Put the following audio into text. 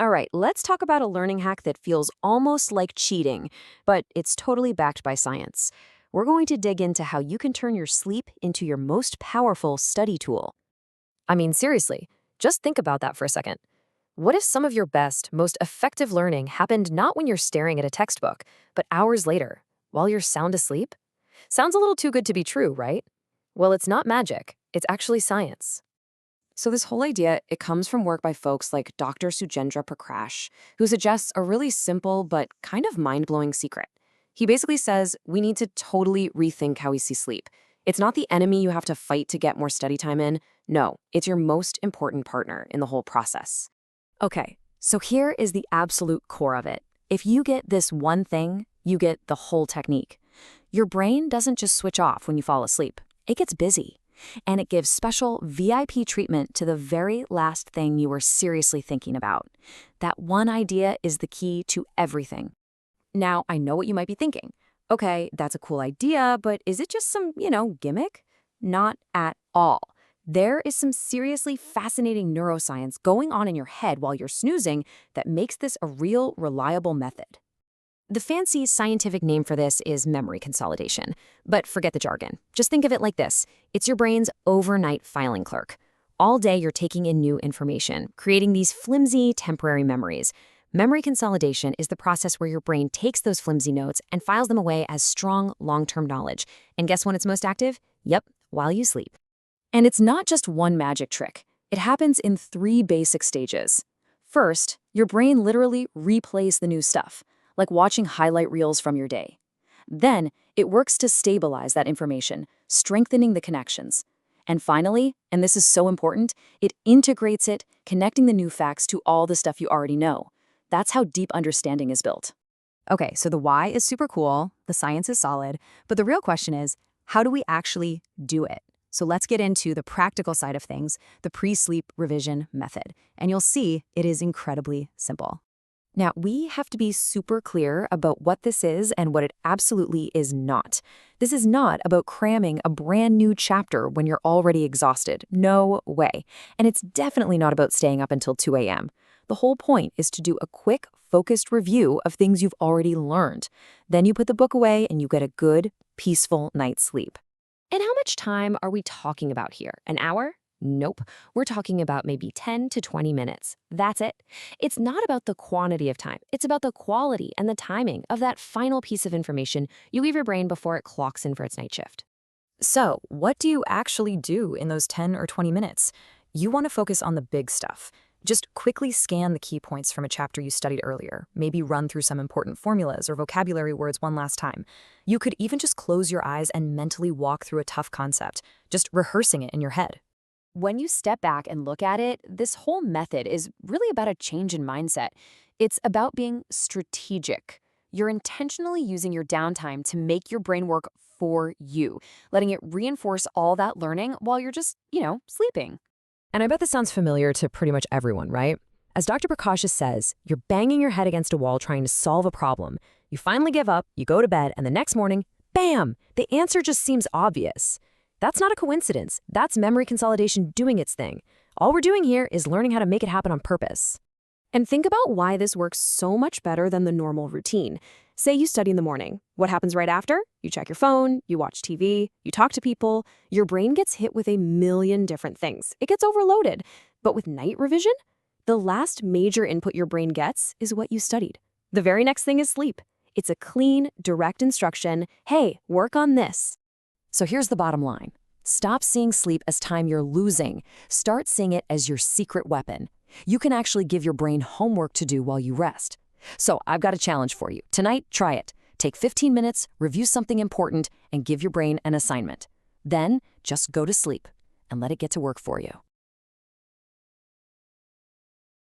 All right, let's talk about a learning hack that feels almost like cheating, but it's totally backed by science. We're going to dig into how you can turn your sleep into your most powerful study tool. I mean, seriously, just think about that for a second. What if some of your best, most effective learning happened not when you're staring at a textbook, but hours later, while you're sound asleep? Sounds a little too good to be true, right? Well, it's not magic. It's actually science. So this whole idea, it comes from work by folks like Dr. Sujendra Prakash, who suggests a really simple but kind of mind-blowing secret. He basically says we need to totally rethink how we see sleep. It's not the enemy you have to fight to get more study time in. No, it's your most important partner in the whole process. Okay, so here is the absolute core of it. If you get this one thing, you get the whole technique. Your brain doesn't just switch off when you fall asleep. It gets busy. And it gives special VIP treatment to the very last thing you were seriously thinking about. That one idea is the key to everything. Now, I know what you might be thinking. Okay, that's a cool idea, but is it just some, gimmick? Not at all. There is some seriously fascinating neuroscience going on in your head while you're snoozing that makes this a real, reliable method. The fancy scientific name for this is memory consolidation. But forget the jargon. Just think of it like this. It's your brain's overnight filing clerk. All day you're taking in new information, creating these flimsy temporary memories. Memory consolidation is the process where your brain takes those flimsy notes and files them away as strong, long-term knowledge. And guess when it's most active? Yep, while you sleep. And it's not just one magic trick. It happens in 3 basic stages. First, your brain literally replays the new stuff, like watching highlight reels from your day. Then, it works to stabilize that information, strengthening the connections. And finally, and this is so important, it integrates it, connecting the new facts to all the stuff you already know. That's how deep understanding is built. Okay, so the why is super cool, the science is solid, but the real question is, how do we actually do it? So let's get into the practical side of things, the pre-sleep revision method. And you'll see it is incredibly simple. Now, we have to be super clear about what this is and what it absolutely is not. This is not about cramming a brand new chapter when you're already exhausted. No way. And it's definitely not about staying up until 2 a.m. The whole point is to do a quick, focused review of things you've already learned. Then you put the book away and you get a good, peaceful night's sleep. And how much time are we talking about here? An hour? Nope. We're talking about maybe 10 to 20 minutes. That's it. It's not about the quantity of time. It's about the quality and the timing of that final piece of information you leave your brain before it clocks in for its night shift. So, what do you actually do in those 10 or 20 minutes? You want to focus on the big stuff. Just quickly scan the key points from a chapter you studied earlier. Maybe run through some important formulas or vocabulary words one last time. You could even just close your eyes and mentally walk through a tough concept, just rehearsing it in your head. When you step back and look at it, this whole method is really about a change in mindset. It's about being strategic. You're intentionally using your downtime to make your brain work for you, letting it reinforce all that learning while you're just, sleeping. And I bet this sounds familiar to pretty much everyone, right? As Dr. Prakash says, you're banging your head against a wall trying to solve a problem. You finally give up, you go to bed, and the next morning, bam, the answer just seems obvious. That's not a coincidence. That's memory consolidation doing its thing. All we're doing here is learning how to make it happen on purpose. And think about why this works so much better than the normal routine. Say you study in the morning. What happens right after? You check your phone, you watch TV, you talk to people. Your brain gets hit with a million different things. It gets overloaded. But with night revision, the last major input your brain gets is what you studied. The very next thing is sleep. It's a clean, direct instruction. Hey, work on this. So here's the bottom line. Stop seeing sleep as time you're losing. Start seeing it as your secret weapon. You can actually give your brain homework to do while you rest. So I've got a challenge for you. Tonight, try it. Take 15 minutes, review something important, and give your brain an assignment. Then just go to sleep and let it get to work for you.